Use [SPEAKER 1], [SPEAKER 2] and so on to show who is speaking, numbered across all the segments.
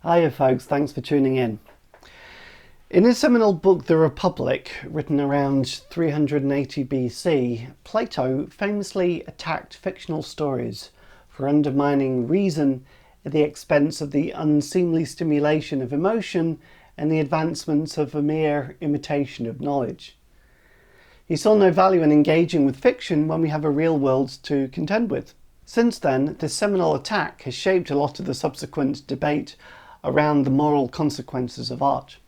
[SPEAKER 1] Hiya folks, thanks for tuning in. In his seminal book The Republic, written around 380 BC, Plato famously attacked fictional stories for undermining reason at the expense of the unseemly stimulation of emotion and the advancements of a mere imitation of knowledge. He saw no value in engaging with fiction when we have a real world to contend with. Since then, this seminal attack has shaped a lot of the subsequent debate around the moral consequences of art.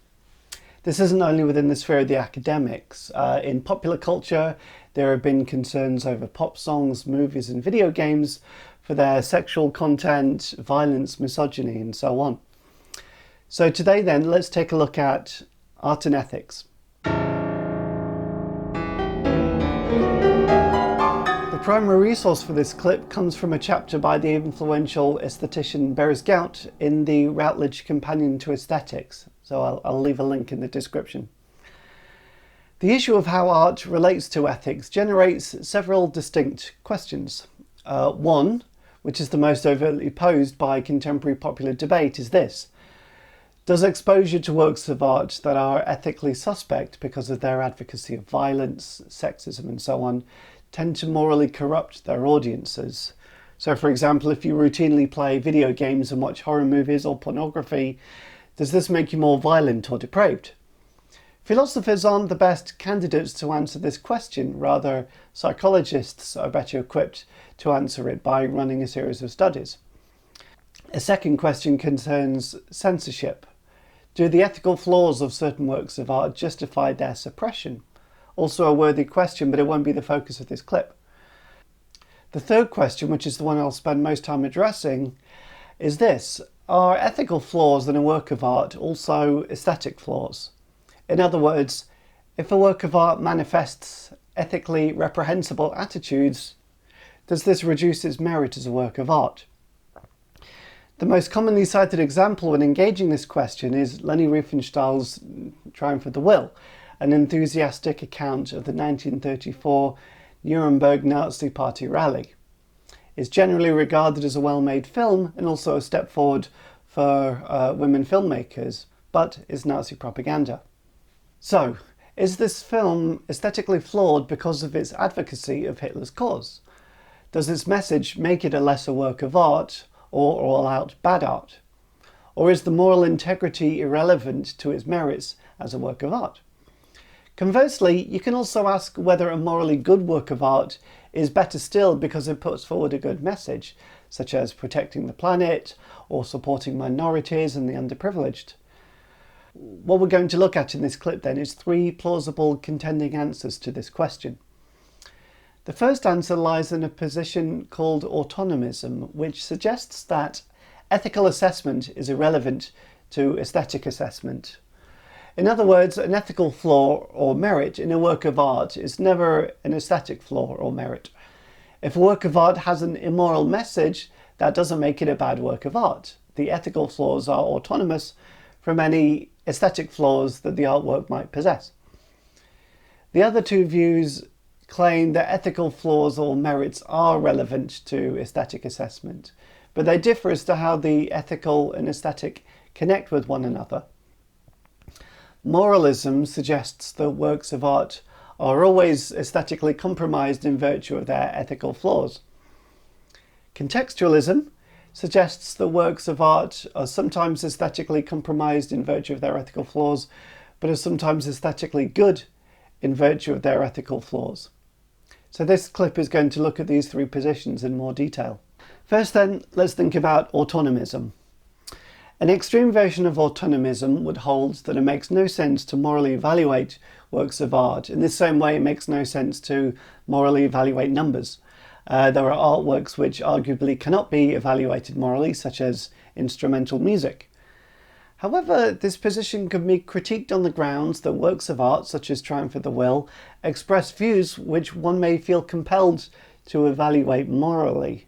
[SPEAKER 1] This isn't only within the sphere of the academics. In popular culture, there have been concerns over pop songs, movies and video games for their sexual content, violence, misogyny and so on. So today then, let's take a look at art and ethics. The primary resource for this clip comes from a chapter by the influential aesthetician Berys Gaut in the Routledge Companion to Aesthetics, so I'll leave a link in the description. The issue of how art relates to ethics generates several distinct questions. One, which is the most overtly posed by contemporary popular debate, is this: does exposure to works of art that are ethically suspect because of their advocacy of violence, sexism and so on tend to morally corrupt their audiences? So for example, if you routinely play video games and watch horror movies or pornography, does this make you more violent or depraved? Philosophers aren't the best candidates to answer this question. Rather, psychologists are better equipped to answer it by running a series of studies. A second question concerns censorship. Do the ethical flaws of certain works of art justify their suppression? Also a worthy question, but it won't be the focus of this clip. The third question, which is the one I'll spend most time addressing, is this: are ethical flaws in a work of art also aesthetic flaws? In other words, if a work of art manifests ethically reprehensible attitudes, does this reduce its merit as a work of art? The most commonly cited example when engaging this question is Leni Riefenstahl's Triumph of the Will, an enthusiastic account of the 1934 Nuremberg Nazi Party rally. It's generally regarded as a well-made film and also a step forward for women filmmakers, but is Nazi propaganda. So, is this film aesthetically flawed because of its advocacy of Hitler's cause? Does its message make it a lesser work of art or all-out bad art? Or is the moral integrity irrelevant to its merits as a work of art? Conversely, you can also ask whether a morally good work of art is better still because it puts forward a good message, such as protecting the planet or supporting minorities and the underprivileged. What we're going to look at in this clip then is three plausible contending answers to this question. The first answer lies in a position called autonomism, which suggests that ethical assessment is irrelevant to aesthetic assessment. In other words, an ethical flaw or merit in a work of art is never an aesthetic flaw or merit. If a work of art has an immoral message, that doesn't make it a bad work of art. The ethical flaws are autonomous from any aesthetic flaws that the artwork might possess. The other two views claim that ethical flaws or merits are relevant to aesthetic assessment, but they differ as to how the ethical and aesthetic connect with one another. Moralism suggests that works of art are always aesthetically compromised in virtue of their ethical flaws. Contextualism suggests that works of art are sometimes aesthetically compromised in virtue of their ethical flaws, but are sometimes aesthetically good in virtue of their ethical flaws. So this clip is going to look at these three positions in more detail. First then, let's think about autonomism. An extreme version of autonomism would hold that it makes no sense to morally evaluate works of art. In the same way, it makes no sense to morally evaluate numbers. There are artworks which arguably cannot be evaluated morally, such as instrumental music. However, this position could be critiqued on the grounds that works of art, such as Triumph of the Will, express views which one may feel compelled to evaluate morally.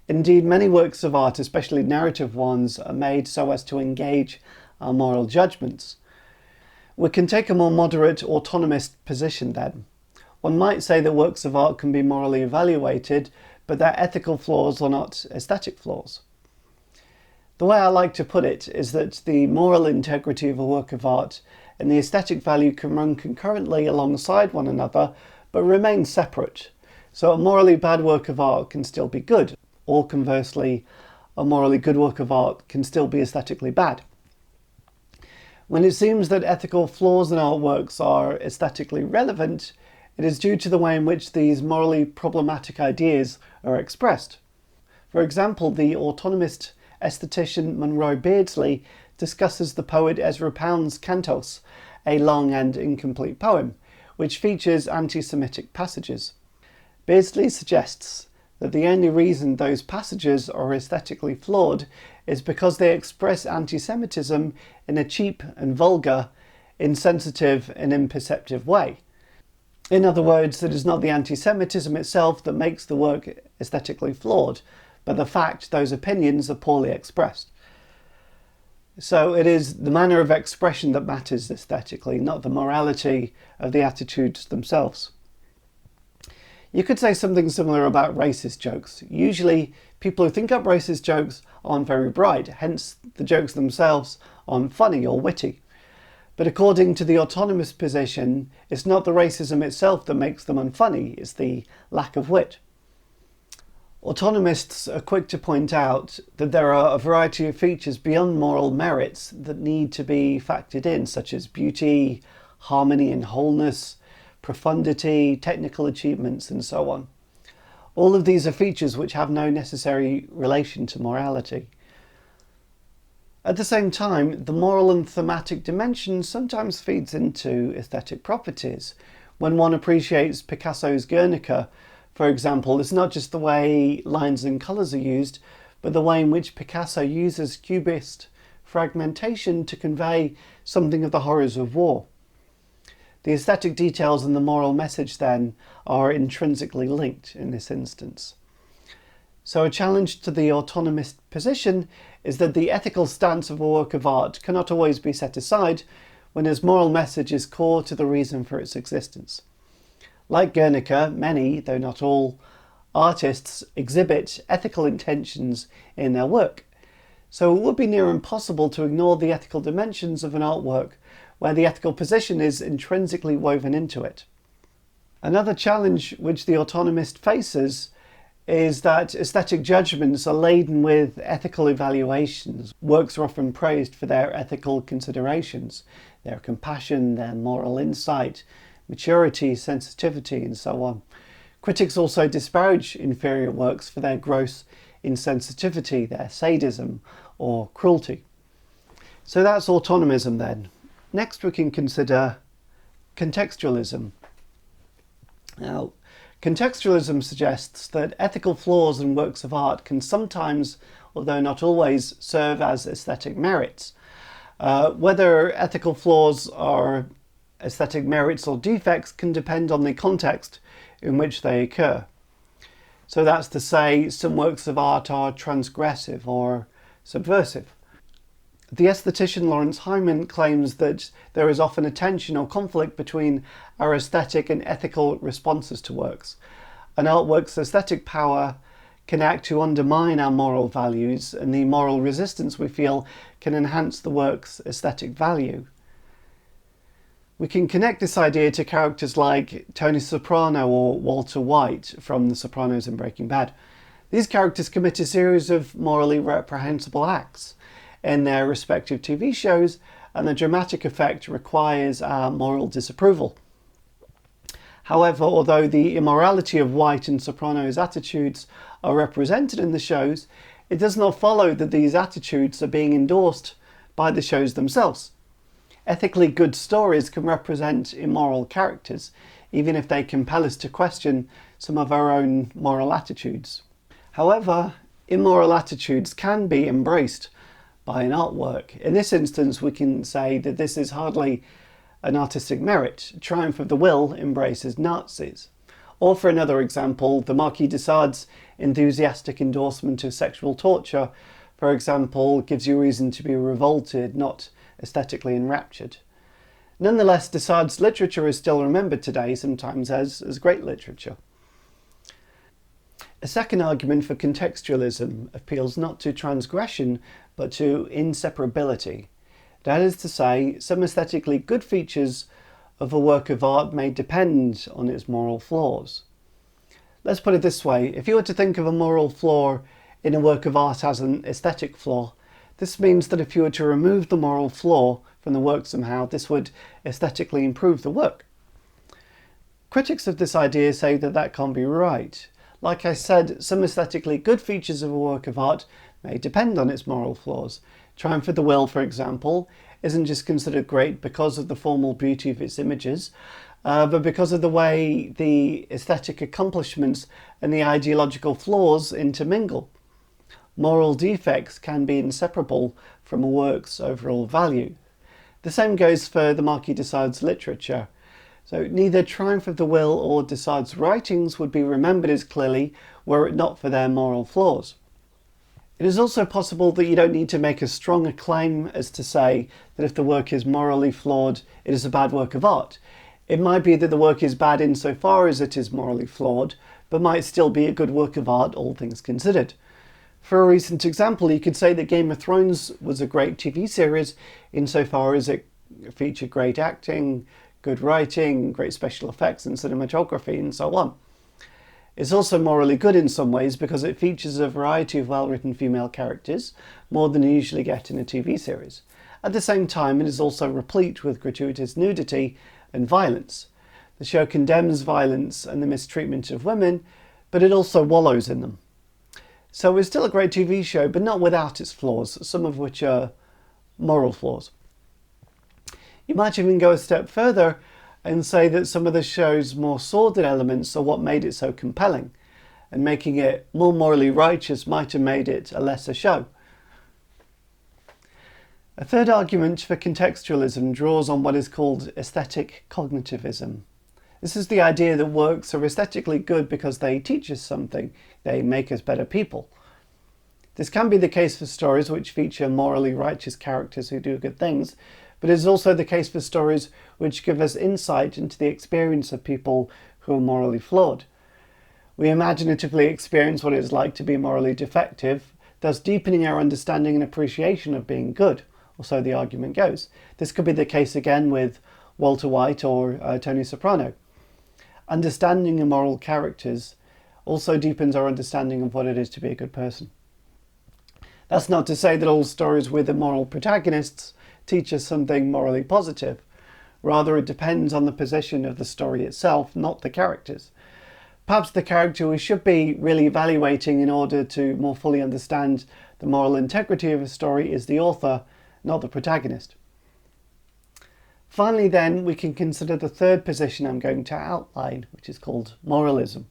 [SPEAKER 1] Indeed, many works of art, especially narrative ones, are made so as to engage our moral judgments. We can take a more moderate autonomist position then. One might say that works of art can be morally evaluated, but their ethical flaws are not aesthetic flaws. The way I like to put it is that the moral integrity of a work of art and the aesthetic value can run concurrently alongside one another, but remain separate. So a morally bad work of art can still be good, or conversely, a morally good work of art can still be aesthetically bad. When it seems that ethical flaws in artworks are aesthetically relevant, it is due to the way in which these morally problematic ideas are expressed. For example, the autonomist aesthetician Monroe Beardsley discusses the poet Ezra Pound's Cantos, a long and incomplete poem, which features anti-Semitic passages. Beardsley suggests that the only reason those passages are aesthetically flawed is because they express anti-Semitism in a cheap and vulgar, insensitive and imperceptive way. In other words, it is not the anti-Semitism itself that makes the work aesthetically flawed, but the fact those opinions are poorly expressed. So it is the manner of expression that matters aesthetically, not the morality of the attitudes themselves. You could say something similar about racist jokes. Usually, people who think up racist jokes aren't very bright, hence the jokes themselves aren't funny or witty. But according to the autonomist position, it's not the racism itself that makes them unfunny, it's the lack of wit. Autonomists are quick to point out that there are a variety of features beyond moral merits that need to be factored in, such as beauty, harmony and wholeness, profundity, technical achievements, and so on. All of these are features which have no necessary relation to morality. At the same time, the moral and thematic dimension sometimes feeds into aesthetic properties. When one appreciates Picasso's Guernica, for example, it's not just the way lines and colours are used, but the way in which Picasso uses cubist fragmentation to convey something of the horrors of war. The aesthetic details and the moral message, then, are intrinsically linked in this instance. So a challenge to the autonomist position is that the ethical stance of a work of art cannot always be set aside when its moral message is core to the reason for its existence. Like Guernica, many, though not all, artists exhibit ethical intentions in their work. So it would be near impossible to ignore the ethical dimensions of an artwork where the ethical position is intrinsically woven into it. Another challenge which the autonomist faces is that aesthetic judgments are laden with ethical evaluations. Works are often praised for their ethical considerations, their compassion, their moral insight, maturity, sensitivity, and so on. Critics also disparage inferior works for their gross insensitivity, their sadism or cruelty. So that's autonomism then. Next we can consider contextualism. Now, contextualism suggests that ethical flaws in works of art can sometimes, although not always, serve as aesthetic merits. Whether ethical flaws are aesthetic merits or defects can depend on the context in which they occur. So that's to say, some works of art are transgressive or subversive. The aesthetician Lawrence Hyman claims that there is often a tension or conflict between our aesthetic and ethical responses to works. An artwork's aesthetic power can act to undermine our moral values, and the moral resistance we feel can enhance the work's aesthetic value. We can connect this idea to characters like Tony Soprano or Walter White from The Sopranos and Breaking Bad. These characters commit a series of morally reprehensible acts in their respective TV shows, and the dramatic effect requires our moral disapproval. However, although the immorality of White and Soprano's attitudes are represented in the shows, it does not follow that these attitudes are being endorsed by the shows themselves. Ethically good stories can represent immoral characters, even if they compel us to question some of our own moral attitudes. However, immoral attitudes can be embraced by an artwork. In this instance, we can say that this is hardly an artistic merit. Triumph of the Will embraces Nazis. Or for another example, the Marquis de Sade's enthusiastic endorsement of sexual torture, for example, gives you reason to be revolted, not aesthetically enraptured. Nonetheless, de Sade's literature is still remembered today, sometimes as great literature. A second argument for contextualism appeals not to transgression, but to inseparability. That is to say, some aesthetically good features of a work of art may depend on its moral flaws. Let's put it this way: if you were to think of a moral flaw in a work of art as an aesthetic flaw, this means that if you were to remove the moral flaw from the work somehow, this would aesthetically improve the work. Critics of this idea say that that can't be right. Like I said, some aesthetically good features of a work of art may depend on its moral flaws. Triumph of the Will, for example, isn't just considered great because of the formal beauty of its images, but because of the way the aesthetic accomplishments and the ideological flaws intermingle. Moral defects can be inseparable from a work's overall value. The same goes for the Marquis de Sade's literature. So neither Triumph of the Will or de Sade's writings would be remembered as clearly were it not for their moral flaws. It is also possible that you don't need to make as strong a claim as to say that if the work is morally flawed, it is a bad work of art. It might be that the work is bad insofar as it is morally flawed, but might still be a good work of art, all things considered. For a recent example, you could say that Game of Thrones was a great TV series insofar as it featured great acting, good writing, great special effects and cinematography, and so on. It's also morally good in some ways because it features a variety of well-written female characters, more than you usually get in a TV series. At the same time, it is also replete with gratuitous nudity and violence. The show condemns violence and the mistreatment of women, but it also wallows in them. So it's still a great TV show, but not without its flaws, some of which are moral flaws. You might even go a step further and say that some of the show's more sordid elements are what made it so compelling, and making it more morally righteous might have made it a lesser show. A third argument for contextualism draws on what is called aesthetic cognitivism. This is the idea that works are aesthetically good because they teach us something, they make us better people. This can be the case for stories which feature morally righteous characters who do good things, but it is also the case for stories which give us insight into the experience of people who are morally flawed. We imaginatively experience what it is like to be morally defective, thus deepening our understanding and appreciation of being good, or so the argument goes. This could be the case again with Walter White or Tony Soprano. Understanding immoral characters also deepens our understanding of what it is to be a good person. That's not to say that all stories with immoral protagonists teach us something morally positive. Rather, it depends on the position of the story itself, not the characters. Perhaps the character we should be really evaluating in order to more fully understand the moral integrity of a story is the author, not the protagonist. Finally then, we can consider the third position I'm going to outline, which is called moralism.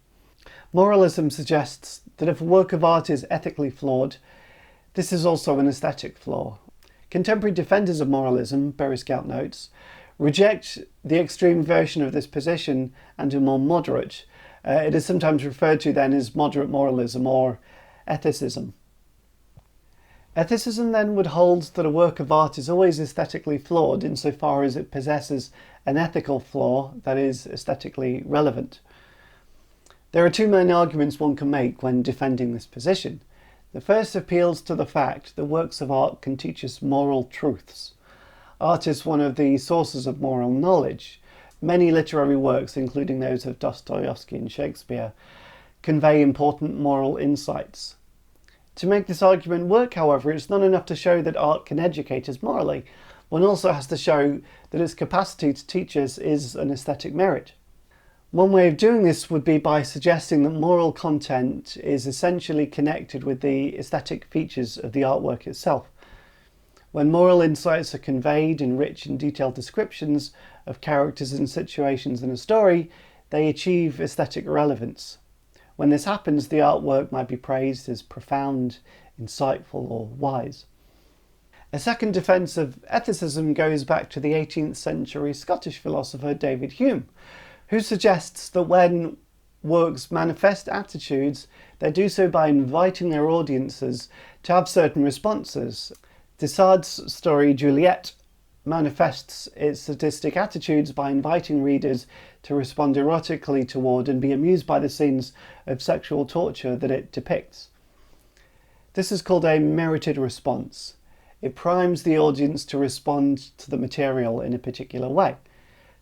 [SPEAKER 1] Moralism suggests that if a work of art is ethically flawed, this is also an aesthetic flaw. Contemporary defenders of moralism, Berys Gaut notes, reject the extreme version of this position and do more moderate. It is sometimes referred to then as moderate moralism or ethicism. Ethicism then would hold that a work of art is always aesthetically flawed insofar as it possesses an ethical flaw that is aesthetically relevant. There are two main arguments one can make when defending this position. The first appeals to the fact that works of art can teach us moral truths. Art is one of the sources of moral knowledge. Many literary works, including those of Dostoevsky and Shakespeare, convey important moral insights. To make this argument work, however, it's not enough to show that art can educate us morally. One also has to show that its capacity to teach us is an aesthetic merit. One way of doing this would be by suggesting that moral content is essentially connected with the aesthetic features of the artwork itself. When moral insights are conveyed in rich and detailed descriptions of characters and situations in a story, they achieve aesthetic relevance. When this happens, the artwork might be praised as profound, insightful, or wise. A second defence of ethicism goes back to the 18th century Scottish philosopher David Hume, who suggests that when works manifest attitudes, they do so by inviting their audiences to have certain responses. De Sade's story Juliet manifests its sadistic attitudes by inviting readers to respond erotically toward and be amused by the scenes of sexual torture that it depicts. This is called a merited response. It primes the audience to respond to the material in a particular way.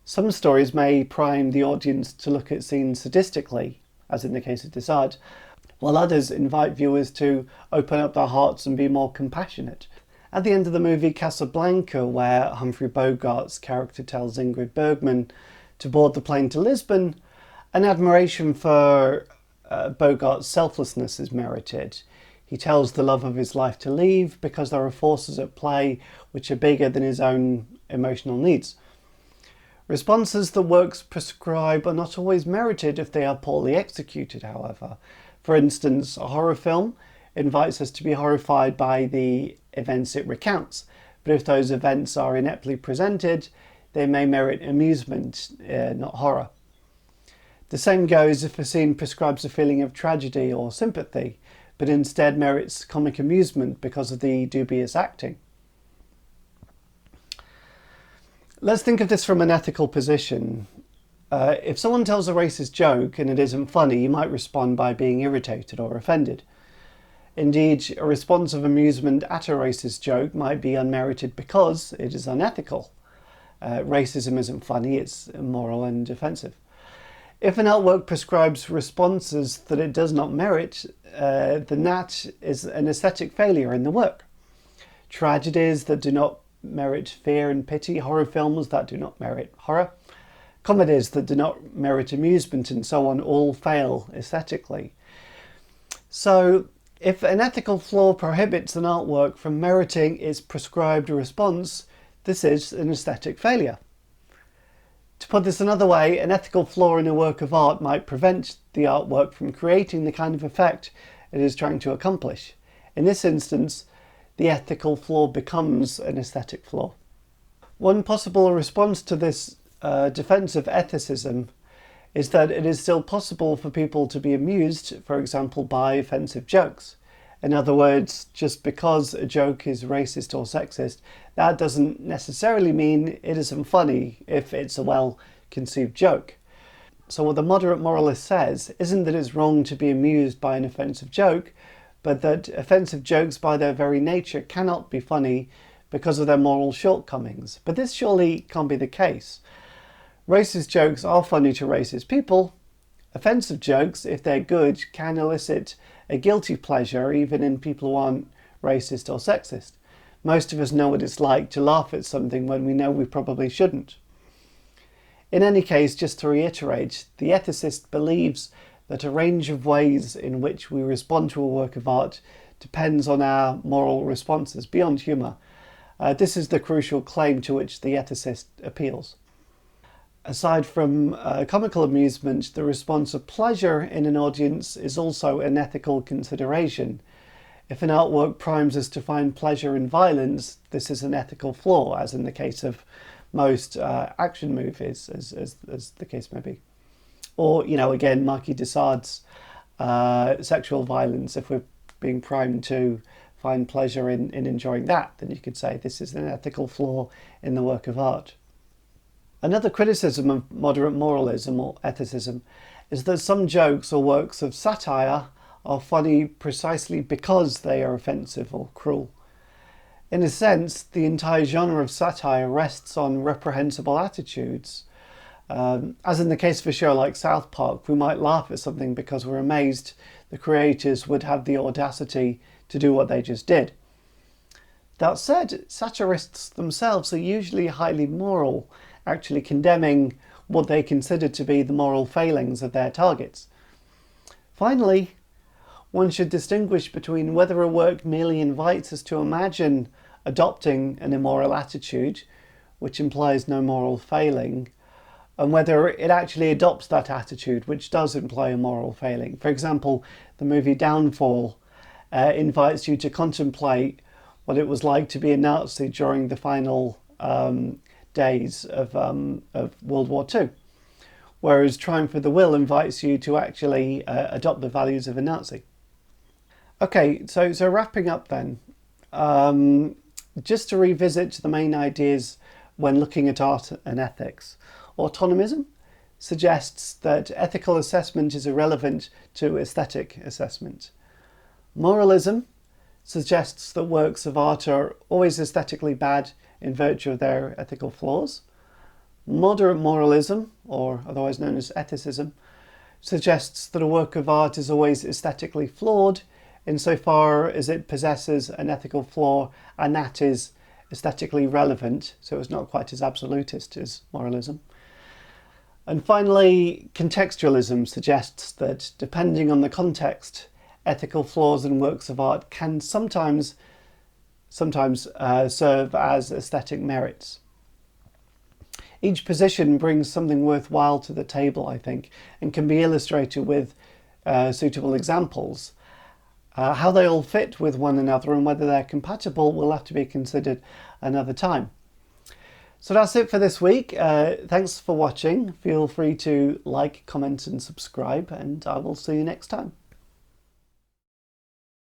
[SPEAKER 1] Some stories may prime the audience to look at scenes sadistically, as in the case of Desart, while others invite viewers to open up their hearts and be more compassionate. At the end of the movie Casablanca, where Humphrey Bogart's character tells Ingrid Bergman to board the plane to Lisbon, an admiration for Bogart's selflessness is merited. He tells the love of his life to leave because there are forces at play which are bigger than his own emotional needs. Responses that works prescribe are not always merited if they are poorly executed, however. For instance, a horror film invites us to be horrified by the events it recounts, but if those events are ineptly presented, they may merit amusement, not horror. The same goes if a scene prescribes a feeling of tragedy or sympathy, but instead merits comic amusement because of the dubious acting. Let's think of this from an ethical position. If someone tells a racist joke and it isn't funny, you might respond by being irritated or offended. Indeed, a response of amusement at a racist joke might be unmerited because it is unethical. Racism isn't funny, it's immoral and offensive. If an artwork prescribes responses that it does not merit, then that is an aesthetic failure in the work. Tragedies that do not merit fear and pity, horror films that do not merit horror, comedies that do not merit amusement, and so on, all fail aesthetically. So, if an ethical flaw prohibits an artwork from meriting its prescribed response, this is an aesthetic failure. To put this another way, an ethical flaw in a work of art might prevent the artwork from creating the kind of effect it is trying to accomplish. In this instance, the ethical flaw becomes an aesthetic flaw. One possible response to this defense of ethicism is that it is still possible for people to be amused, for example, by offensive jokes. In other words, just because a joke is racist or sexist, that doesn't necessarily mean it isn't funny if it's a well-conceived joke. So what the moderate moralist says isn't that it's wrong to be amused by an offensive joke, but that offensive jokes by their very nature cannot be funny because of their moral shortcomings. But this surely can't be the case. Racist jokes are funny to racist people. Offensive jokes, if they're good, can elicit a guilty pleasure even in people who aren't racist or sexist. Most of us know what it's like to laugh at something when we know we probably shouldn't. In any case, just to reiterate, the ethicist believes that a range of ways in which we respond to a work of art depends on our moral responses beyond humour. This is the crucial claim to which the ethicist appeals. Aside from comical amusement, the response of pleasure in an audience is also an ethical consideration. If an artwork primes us to find pleasure in violence, this is an ethical flaw, as in the case of most action movies, as the case may be. Or, again, Marquis de Sade's sexual violence, if we're being primed to find pleasure in enjoying that, then you could say this is an ethical flaw in the work of art. Another criticism of moderate moralism or ethicism is that some jokes or works of satire are funny precisely because they are offensive or cruel. In a sense, the entire genre of satire rests on reprehensible attitudes. As in the case of a show like South Park, we might laugh at something because we're amazed the creators would have the audacity to do what they just did. That said, satirists themselves are usually highly moral, actually condemning what they consider to be the moral failings of their targets. Finally, one should distinguish between whether a work merely invites us to imagine adopting an immoral attitude, which implies no moral failing, and whether it actually adopts that attitude, which does imply a moral failing. For example, the movie Downfall invites you to contemplate what it was like to be a Nazi during the final days of World War II, whereas Triumph of the Will invites you to actually adopt the values of a Nazi. Okay, so wrapping up then, just to revisit the main ideas when looking at art and ethics. Autonomism suggests that ethical assessment is irrelevant to aesthetic assessment. Moralism suggests that works of art are always aesthetically bad in virtue of their ethical flaws. Moderate moralism, or otherwise known as ethicism, suggests that a work of art is always aesthetically flawed insofar as it possesses an ethical flaw, and that is aesthetically relevant, so it's not quite as absolutist as moralism. And finally, contextualism suggests that depending on the context, ethical flaws in works of art can sometimes serve as aesthetic merits. Each position brings something worthwhile to the table, I think, and can be illustrated with suitable examples. How they all fit with one another and whether they're compatible will have to be considered another time. So that's it for this week. Thanks for watching. Feel free to like, comment and subscribe, and I will see you next time.